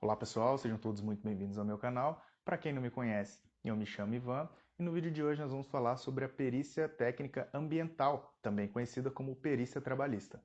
Olá pessoal, sejam todos muito bem-vindos ao meu canal. Para quem não me conhece, eu me chamo Ivan e no vídeo de hoje nós vamos falar sobre a perícia técnica ambiental, também conhecida como perícia trabalhista.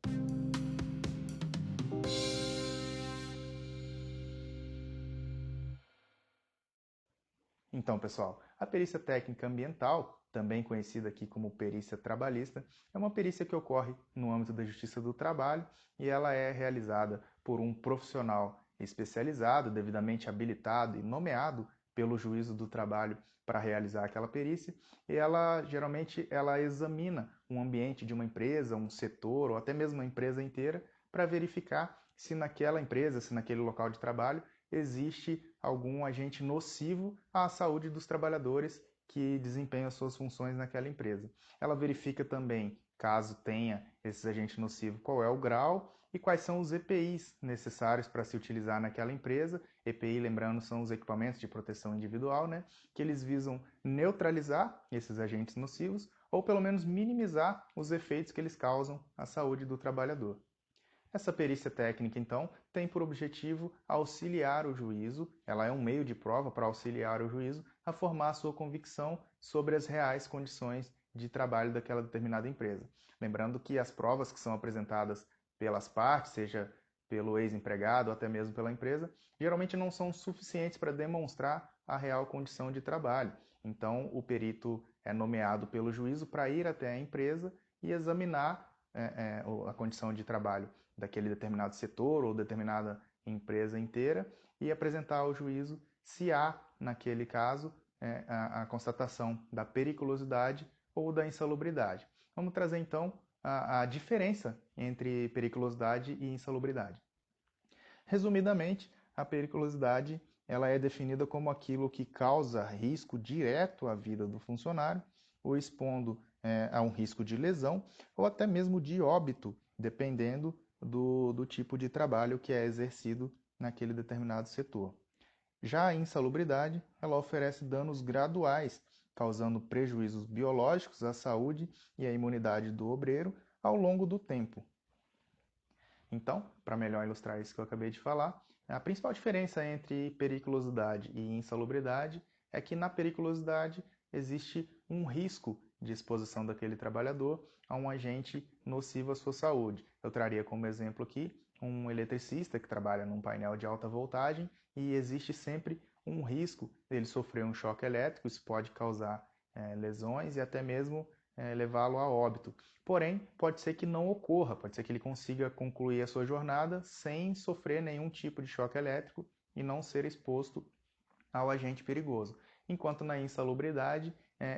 Então, pessoal, a perícia técnica ambiental, também conhecida aqui como perícia trabalhista, é uma perícia que ocorre no âmbito da Justiça do Trabalho e ela é realizada por um profissional especializado, devidamente habilitado e nomeado pelo Juízo do Trabalho para realizar aquela perícia, e ela geralmente examina um ambiente de uma empresa, um setor ou até mesmo uma empresa inteira para verificar se naquela empresa, se naquele local de trabalho existe algum agente nocivo à saúde dos trabalhadores que desempenham suas funções naquela empresa. Ela verifica também, caso tenha esses agentes nocivos, qual é o grau e quais são os EPIs necessários para se utilizar naquela empresa. EPI, lembrando, são os equipamentos de proteção individual, né, que eles visam neutralizar esses agentes nocivos ou pelo menos minimizar os efeitos que eles causam à saúde do trabalhador. Essa perícia técnica, então, tem por objetivo auxiliar o juízo, ela é um meio de prova para auxiliar o juízo a formar a sua convicção sobre as reais condições de trabalho daquela determinada empresa. Lembrando que as provas que são apresentadas pelas partes, seja pelo ex-empregado ou até mesmo pela empresa, geralmente não são suficientes para demonstrar a real condição de trabalho. Então, o perito é nomeado pelo juízo para ir até a empresa e examinar a condição de trabalho daquele determinado setor ou determinada empresa inteira e apresentar ao juízo se há, naquele caso, a constatação da periculosidade ou da insalubridade. Vamos trazer então a diferença entre periculosidade e insalubridade. Resumidamente, a periculosidade ela é definida como aquilo que causa risco direto à vida do funcionário, ou expondo a um risco de lesão, ou até mesmo de óbito, dependendo do tipo de trabalho que é exercido naquele determinado setor. Já a insalubridade, ela oferece danos graduais, causando prejuízos biológicos à saúde e à imunidade do obreiro ao longo do tempo. Então, para melhor ilustrar isso que eu acabei de falar, a principal diferença entre periculosidade e insalubridade é que na periculosidade existe um risco de exposição daquele trabalhador a um agente nocivo à sua saúde. Eu traria como exemplo aqui um eletricista que trabalha num painel de alta voltagem e existe sempre um risco dele sofrer um choque elétrico, isso pode causar lesões e até mesmo levá-lo a óbito. Porém, pode ser que não ocorra, pode ser que ele consiga concluir a sua jornada sem sofrer nenhum tipo de choque elétrico e não ser exposto ao agente perigoso. Enquanto na insalubridade,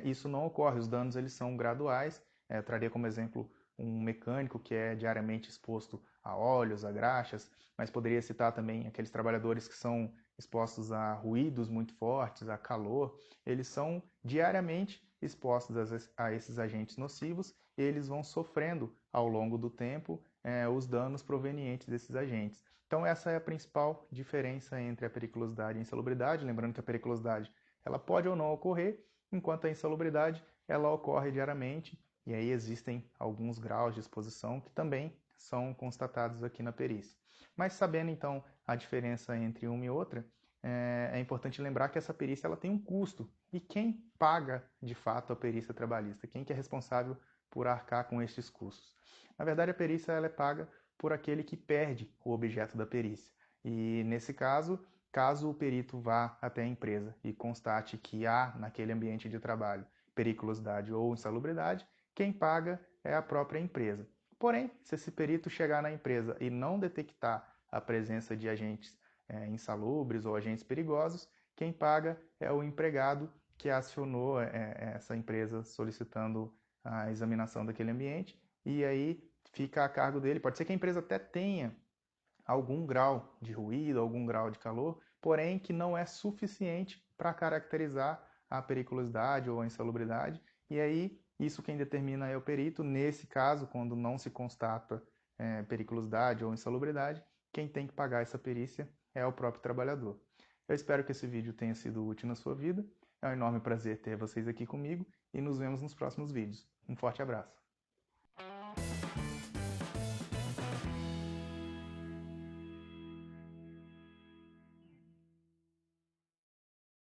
isso não ocorre, os danos eles são graduais. Eu traria como exemplo um mecânico que é diariamente exposto a óleos, a graxas, mas poderia citar também aqueles trabalhadores que são expostos a ruídos muito fortes, a calor, eles são diariamente expostos a esses agentes nocivos e eles vão sofrendo ao longo do tempo os danos provenientes desses agentes. Então essa é a principal diferença entre a periculosidade e a insalubridade, lembrando que a periculosidade ela pode ou não ocorrer, enquanto a insalubridade ela ocorre diariamente e aí existem alguns graus de exposição que também são constatados aqui na perícia. Mas sabendo então a diferença entre uma e outra, é importante lembrar que essa perícia ela tem um custo. E quem paga de fato a perícia trabalhista? Quem que é responsável por arcar com estes custos? Na verdade, a perícia ela é paga por aquele que perde o objeto da perícia. E nesse caso, caso o perito vá até a empresa e constate que há naquele ambiente de trabalho periculosidade ou insalubridade, quem paga é a própria empresa. Porém, se esse perito chegar na empresa e não detectar a presença de agentes insalubres ou agentes perigosos, quem paga é o empregado que acionou essa empresa solicitando a examinação daquele ambiente e aí fica a cargo dele. Pode ser que a empresa até tenha algum grau de ruído, algum grau de calor, porém que não é suficiente para caracterizar a periculosidade ou a insalubridade, e aí isso quem determina é o perito. Nesse caso, quando não se constata periculosidade ou insalubridade, quem tem que pagar essa perícia é o próprio trabalhador. Eu espero que esse vídeo tenha sido útil na sua vida. É um enorme prazer ter vocês aqui comigo e nos vemos nos próximos vídeos. Um forte abraço.